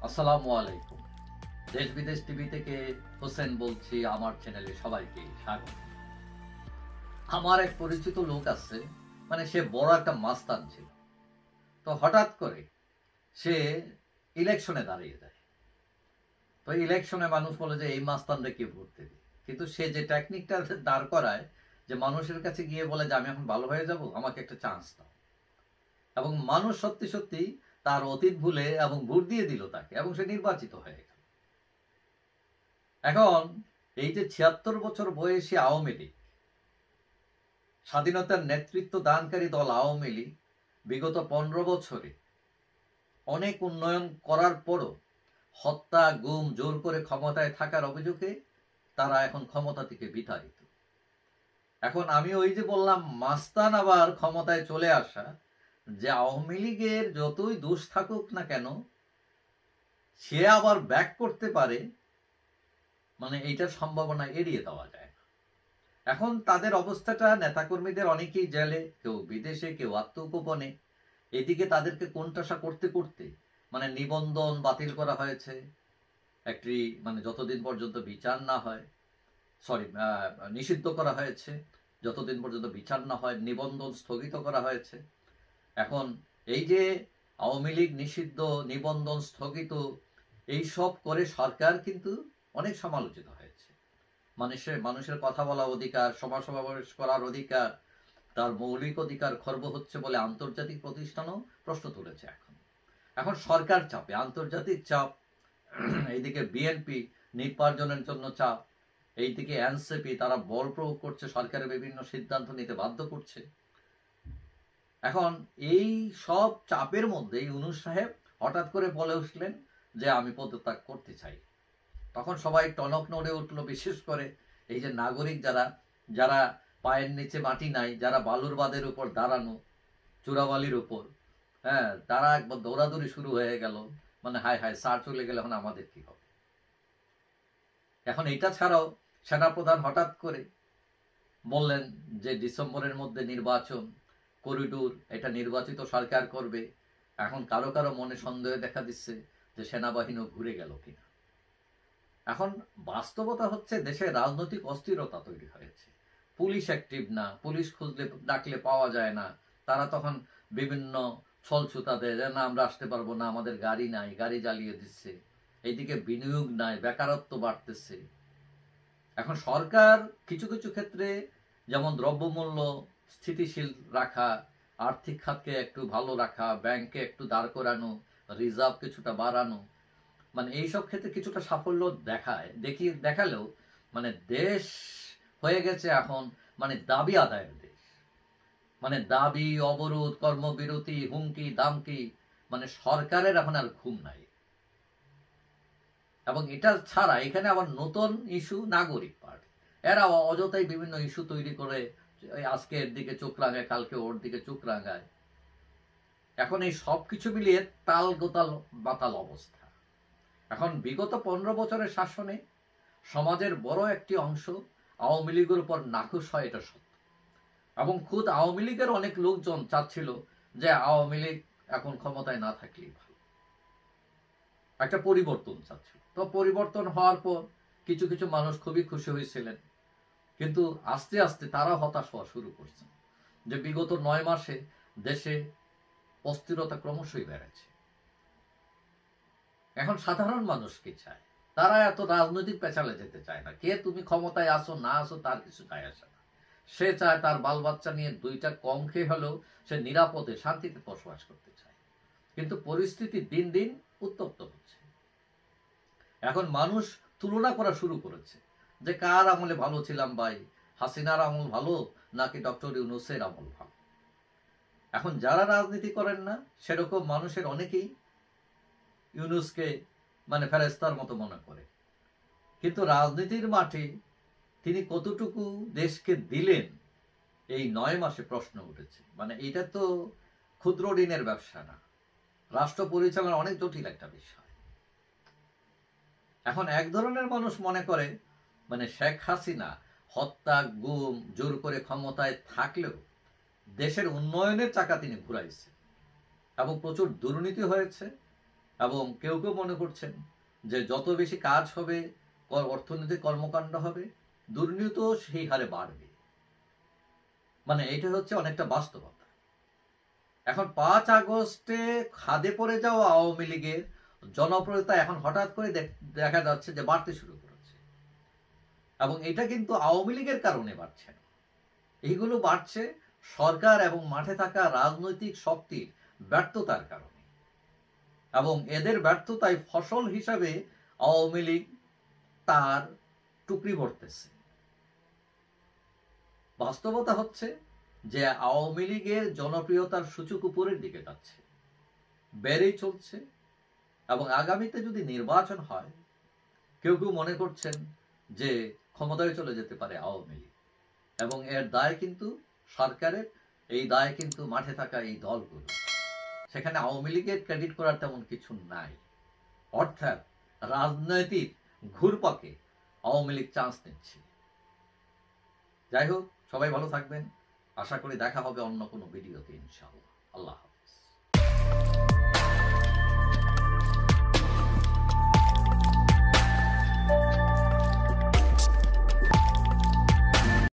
আসসালামু আলাইকুম। দেশ বিদেশ টিভি থেকে হোসেন বলছি। আমার চ্যানেলে সবাইকে স্বাগত। আমার এক পরিচিত লোক আছে, সে বড় একটা মাস্তান ছিল। তো হঠাৎ করে সে ইলেকশনে দাঁড়িয়ে যায়। তো ইলেকশনে মানুষ বলে যে এই মাস্তানরে কি ভোট দেবে, কিন্তু সে যে টেকনিকটা দাঁড় করায়, যে মানুষের কাছে গিয়ে বলে যে আমি এখন ভালো হয়ে যাব, আমাকে একটা চান্স দাও। এবং মানুষ সত্যি সত্যি তার অতীত ভুলে এবং ভোট দিয়ে দিল তাকে, এবং সে নির্বাচিত হয়ে গেল। এখন এই যে ৭৬ বছর বয়সী আওয়ামী লীগ, স্বাধীনতার নেতৃত্ব দানকারী দল আওয়ামী লীগ, বিগত ১৫ বছরে অনেক উন্নয়ন করার পরও হত্যা, গুম, জোর করে ক্ষমতায় থাকার অভিযোগে তারা এখন ক্ষমতা থেকে বিতাড়িত। এখন আমি ওই যে বললাম মাস্তান আবার ক্ষমতায় চলে আসা, যে আওয়ামী লীগের যতই দোষ থাকুক না কেন সে আবার ব্যাক করতে পারে, এইটার সম্ভাবনা এড়িয়ে দেওয়া যায় না। এখন তাদের অবস্থাটা, নেতাকর্মীদের অনেকেই জেলে, কেউ বিদেশে, কেউ আত্মগোপনে। এদিকে তাদেরকে কোণঠাসা করতে করতে নিবন্ধন বাতিল করা হয়েছে একটি, যতদিন পর্যন্ত বিচার না হয়, নিষিদ্ধ করা হয়েছে যতদিন পর্যন্ত বিচার না হয়, নিবন্ধন স্থগিত করা হয়েছে। এখন এই যে আওয়ামী লীগ নিষিদ্ধ, নিবন্ধন স্থগিত, এই সব করে সরকার কিন্তু অনেক সমালোচিত হয়েছে। মানুষের কথা বলার অধিকার, সমাবেশ করার অধিকার, তার মৌলিক অধিকার খর্ব হচ্ছে বলে আন্তর্জাতিক প্রতিষ্ঠানও প্রশ্ন তুলেছে। এখন সরকার চাপে, আন্তর্জাতিক চাপ, এইদিকে বিএনপি নির্বাচনের জন্য চাপ, এইদিকে এনসিপি তারা বল প্রয়োগ করছে, সরকারের বিভিন্ন সিদ্ধান্ত নিতে বাধ্য করছে। এখন এই সব চাপের মধ্যে ইউনূস সাহেব হঠাৎ করে বলে উঠলেন যে আমি পদত্যাগ করতে চাই। তখন সবাই টনক নড়ে উঠলো, বিশেষ করে এই যে নাগরিক যারা যারা পায়ের নিচে মাটি নাই, যারা বালুর বাদের উপর দাঁড়ানো, চূড়াবালির উপর, হ্যাঁ, তারা একবার দৌড়াদৌড়ি শুরু হয়ে গেল, হায় হায় স্যার চলে গেলে এখন আমাদের কি হবে। এখন এটা ছাড়াও সেনাপ্রধান হঠাৎ করে বললেন যে ডিসেম্বরের মধ্যে নির্বাচন, করিডোর, এটা নির্বাচিত সরকার করবে। এখন কারো কারো মনে সন্দেহ দেখা দিচ্ছে যে সেনাবাহিনীও ঘুরে গেল কিনা। এখন বাস্তবতা হচ্ছে দেশে রাজনৈতিক অস্থিরতা তৈরি হয়েছে। পুলিশ অ্যাক্টিভ না, পুলিশ খুঁজলে ডাকলে পাওয়া যায় না, তারা তখন বিভিন্ন ছলছুতা দেয় যে না আমরা আসতে পারবো না, আমাদের গাড়ি নাই, গাড়ি জ্বালিয়ে দিচ্ছে। এইদিকে বিনিয়োগ নাই, বেকারত্ব বাড়তেছে। এখন সরকার কিছু কিছু ক্ষেত্রে, যেমন দ্রব্যমূল্য স্থিতিশীল রাখা, আর্থিক খাতকে একটু ভালো রাখা, ব্যাংকে একটু দাঁড় করানো, রিজার্ভ কিছুটা বাড়ানো, এইসব ক্ষেত্রে কিছুটা সাফল্য দেখালেও দেশ হয়ে গেছে এখন দাবি আদায়ের দেশ। দাবি, অবরোধ, কর্মবিরতি, হুমকি দামকি, সরকারের এখন আর ঘুম নাই। এবং এটা ছাড়া এখানে আবার নতুন ইস্যু, নাগরিক পার্টি, এরা অযথাই বিভিন্ন ইস্যু তৈরি করে, আজকে এর দিকে চোখ রাঙায়, কালকে ওর দিকে চোখ রাঙায়। এখন এই সবকিছু মিলিয়ে তাল গোতাল বাতাল অবস্থা। এখন বিগত ১৫ বছরের শাসনে সমাজের বড় একটি অংশ আওয়ামী লীগের উপর নাখুশ হয়, এটা সত্য। এবং খুদ আওয়ামী লীগের অনেক লোকজন চাচ্ছিল যে আওয়ামী লীগ এখন ক্ষমতায় না থাকলেই ভালো, একটা পরিবর্তন চাচ্ছিল। তো পরিবর্তন হওয়ার পর কিছু কিছু মানুষ খুবই খুশি হয়েছিলেন, কিন্তু আস্তে আস্তে তারা হতাশ হওয়া শুরু করছেন যে বিগত ৯ মাসে দেশে অস্থিরতা ক্রমশই বেড়েছে। এখন সাধারণ মানুষ কি চায়? তারা এত রাজনৈতিক পেছালে যেতে চায় না। কে তুমি ক্ষমতায় আসো না আসো তার কিছু যায় আসে না। সে চায় তার বাল বাচ্চা নিয়ে দুইটা কম খেয়ে হলেও সে নিরাপদে শান্তিতে বসবাস করতে চায়। কিন্তু পরিস্থিতি দিন দিন উত্তপ্ত হচ্ছে। এখন মানুষ তুলনা করা শুরু করেছে যে কার আমলে ভালো ছিলাম ভাই, হাসিনার আমল ভালো নাকি ডক্টর ইউনূসের আমল ভালো। এখন যারা রাজনীতি করেন না সেরকম মানুষের অনেকেই ইউনূসকে ফেরেশতার মতো মনে করে, কিন্তু রাজনীতির মাঠে তিনি কতটুকু দেশকে দিলেন এই ৯ মাসে প্রশ্ন উঠেছে। এটা তো ক্ষুদ্র ঋণের ব্যবসা না, রাষ্ট্র পরিচালনা অনেক জটিল একটা বিষয়। এখন এক ধরনের মানুষ মনে করে শেখ হাসিনা হত্যা, গুম, জোর করে ক্ষমতায় থাকলেও দেশের উন্নয়নের চাকা তিনি ঘুরাইছে এবং প্রচুর দুর্নীতি হয়েছে এবং কেউ কেউ মনে করছেন যে যত বেশি কাজ হবে, অর্থনৈতিক কর্মকাণ্ড হবে, দুর্নীতি সেই হারে বাড়বে। মানে এটা হচ্ছে অনেকটা বাস্তবতা। এখন 5 আগস্টে খাদে পড়ে যাওয়া আওয়ামী লীগের জনপ্রিয়তা এখন হঠাৎ করে দেখা যাচ্ছে যে বাড়তে শুরু করেছে, এবং এটা কিন্তু আওয়ামী লীগের কারণে বাড়ছে না। এইগুলো বাড়ছে সরকার এবং মাঠে থাকা রাজনৈতিক শক্তির ব্যর্থতার কারণে, এবং এদের ব্যর্থতায় ফসল হিসাবে আওয়ামী লীগ তার টুকরি ভরতেছে। বাস্তবতা হচ্ছে যে আওয়ামী লীগের জনপ্রিয়তার সূচক উপরের দিকে যাচ্ছে, বেড়েই চলছে, এবং আগামীতে যদি নির্বাচন হয়, কেউ কেউ মনে করছেন যে ক্ষমতায় চলে যেতে পারে আওয়ামী লীগ, এবং এর দায় কিন্তু সরকারের, এই দায় কিন্তু মাঠে থাকা এই দলগুলো। সেখানে আওয়ামী লীগের ক্রেডিট করার তেমন কিছু নাই। অর্থাৎ রাজনৈতিক ঘুরপাকে আওয়ামী লীগ চান্স নিচ্ছে। যাই হোক, সবাই ভালো থাকবেন। আশা করি দেখা হবে অন্য কোনো ভিডিওতে ইনশাআল্লাহ। আল্লাহ হাফেজ।